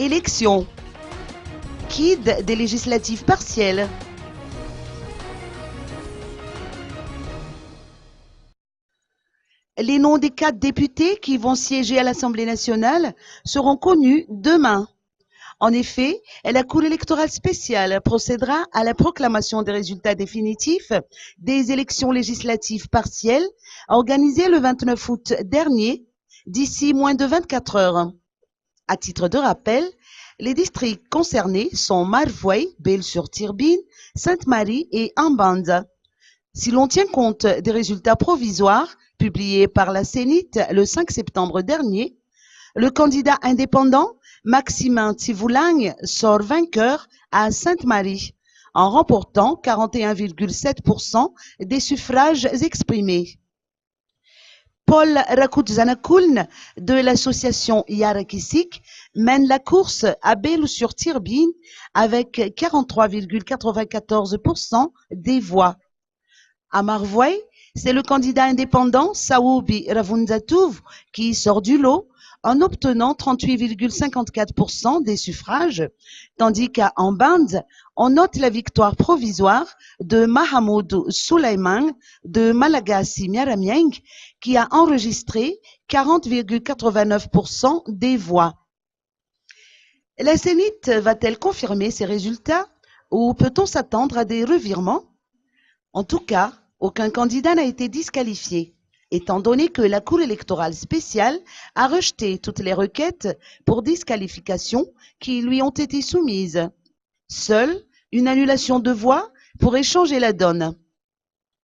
Élection. Guide des législatives partielles. Les noms des 4 députés qui vont siéger à l'Assemblée nationale seront connus demain. En effet, la Cour électorale spéciale procédera à la proclamation des résultats définitifs des élections législatives partielles organisées le 29 août dernier, d'ici moins de 24 heures. À titre de rappel, les districts concernés sont Marvoy, Belle-sur-Tirbine, Sainte-Marie et Ambanda. Si l'on tient compte des résultats provisoires publiés par la Sénite le 5 septembre dernier, le candidat indépendant Maximin Tivoulang sort vainqueur à Sainte-Marie en remportant 41,7% des suffrages exprimés. Paul Rakutzanakuln de l'association Yarakisik mène la course à Belle-sur-Tirbine avec 43,94% des voix. À Marvoy, c'est le candidat indépendant Saoubi Ravunzatouv qui sort du lot en obtenant 38,54% des suffrages, tandis qu'à Amband, on note la victoire provisoire de Mahamoud Souleyman de Malagasy Miaramieng qui a enregistré 40,89% des voix. La Sénite va-t-elle confirmer ces résultats ou peut-on s'attendre à des revirements? En tout cas, aucun candidat n'a été disqualifié, étant donné que la Cour électorale spéciale a rejeté toutes les requêtes pour disqualification qui lui ont été soumises. Seule une annulation de voix pourrait changer la donne.